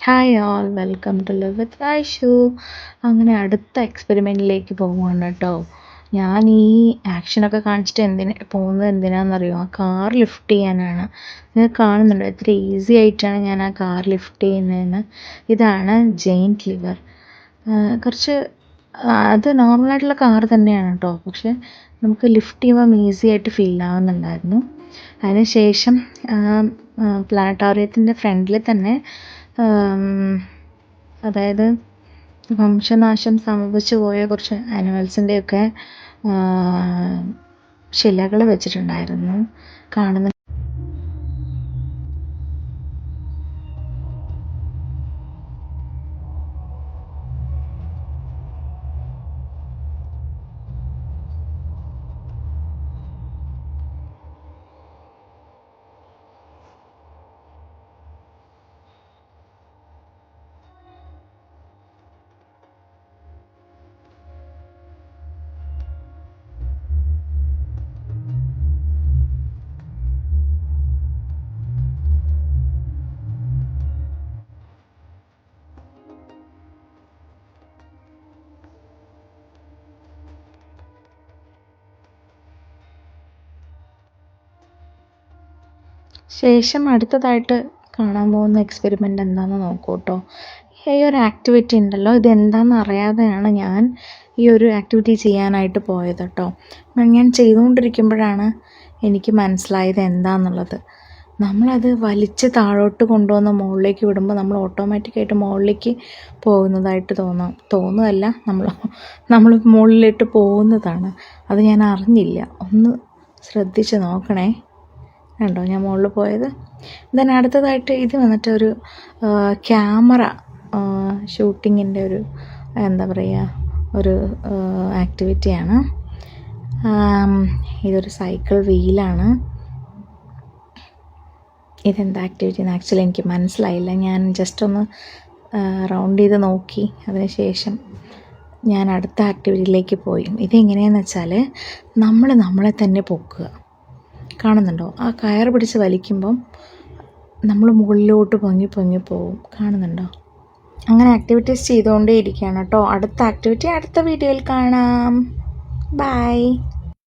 Hi all, welcome to live with Aishu. അങ്ങനെ അടുത്ത എക്സ്പെരിമെൻറ്റിലേക്ക് പോവുകയാണ് കേട്ടോ. ഞാൻ ഈ ആക്ഷനൊക്കെ കാണിച്ചിട്ട് പോകുന്നത് എന്തിനാണെന്നറിയോ? ആ കാർ ലിഫ്റ്റ് ചെയ്യാനാണ്. നിങ്ങൾ കാണുന്നുണ്ടോ എത്ര ഈസി ആയിട്ടാണ് ഞാൻ ആ കാർ ലിഫ്റ്റ് ചെയ്യുന്നതെന്ന്. ഇതാണ് ജെയിൻറ്റ് ലിവർ. കുറച്ച് അത് നോർമലായിട്ടുള്ള കാർ തന്നെയാണ് കേട്ടോ, പക്ഷെ നമുക്ക് ലിഫ്റ്റ് ചെയ്യുമ്പം ഈസി ആയിട്ട് ഫീൽ ആവുന്നുണ്ടായിരുന്നു. അതിനുശേഷം പ്ലാനറ്റോറിയത്തിൻ്റെ ഫ്രണ്ടിൽ തന്നെ അതായത് വംശനാശം സംഭവിച്ചു പോയ കുറച്ച് ആനിമൽസിൻ്റെയൊക്കെ ശിലകൾ വെച്ചിട്ടുണ്ടായിരുന്നു. കാണുന്ന ശേഷം അടുത്തതായിട്ട് കാണാൻ പോകുന്ന എക്സ്പെരിമെൻ്റ് എന്താണെന്ന് നോക്കൂ കേട്ടോ. ഈ ഒരു ആക്ടിവിറ്റി ഉണ്ടല്ലോ, ഇതെന്താണെന്ന് അറിയാതെയാണ് ഞാൻ ഈ ഒരു ആക്ടിവിറ്റി ചെയ്യാനായിട്ട് പോയത് കേട്ടോ. ഞാൻ ചെയ്തുകൊണ്ടിരിക്കുമ്പോഴാണ് എനിക്ക് മനസ്സിലായത് എന്താണെന്നുള്ളത്. നമ്മളത് വലിച്ച് താഴോട്ട് കൊണ്ടുവന്ന് മുകളിലേക്ക് വിടുമ്പോൾ നമ്മൾ ഓട്ടോമാറ്റിക്കായിട്ട് മുകളിലേക്ക് പോകുന്നതായിട്ട് തോന്നുകയല്ല, നമ്മൾ മുകളിലിട്ട് പോകുന്നതാണ്. അത് ഞാൻ അറിഞ്ഞില്ല. ഒന്ന് ശ്രദ്ധിച്ച് നോക്കണേ. കണ്ടോ ഞാൻ മുകളിൽ പോയത്. ദെൻ അടുത്തതായിട്ട് ഇത് വന്നിട്ട് ഒരു ക്യാമറ ഷൂട്ടിങ്ങിൻ്റെ ഒരു എന്താ പറയുക ഒരു ആക്ടിവിറ്റിയാണ്. ഇതൊരു സൈക്കിൾ വീലാണ്. ഇതെന്താ ആക്ടിവിറ്റി എന്ന് ആക്ച്വലി എനിക്ക് മനസ്സിലായില്ല. ഞാൻ ജസ്റ്റ് ഒന്ന് റൗണ്ട് ചെയ്ത് നോക്കി. അതിനുശേഷം ഞാൻ അടുത്ത ആക്ടിവിറ്റിയിലേക്ക് പോയി. ഇതെങ്ങനെയാണെന്ന് വെച്ചാൽ നമ്മളെ തന്നെ പൊക്കുക. കാണുന്നുണ്ടോ? ആ കയർ പിടിച്ച് വലിക്കുമ്പം നമ്മൾ മുകളിലോട്ട് പൊങ്ങി പോകും. കാണുന്നുണ്ടോ? അങ്ങനെ ആക്ടിവിറ്റീസ് ചെയ്തുകൊണ്ടേ ഇരിക്കുകയാണ് കേട്ടോ. അടുത്ത ആക്ടിവിറ്റി അടുത്ത വീഡിയോയിൽ കാണാം. ബൈ.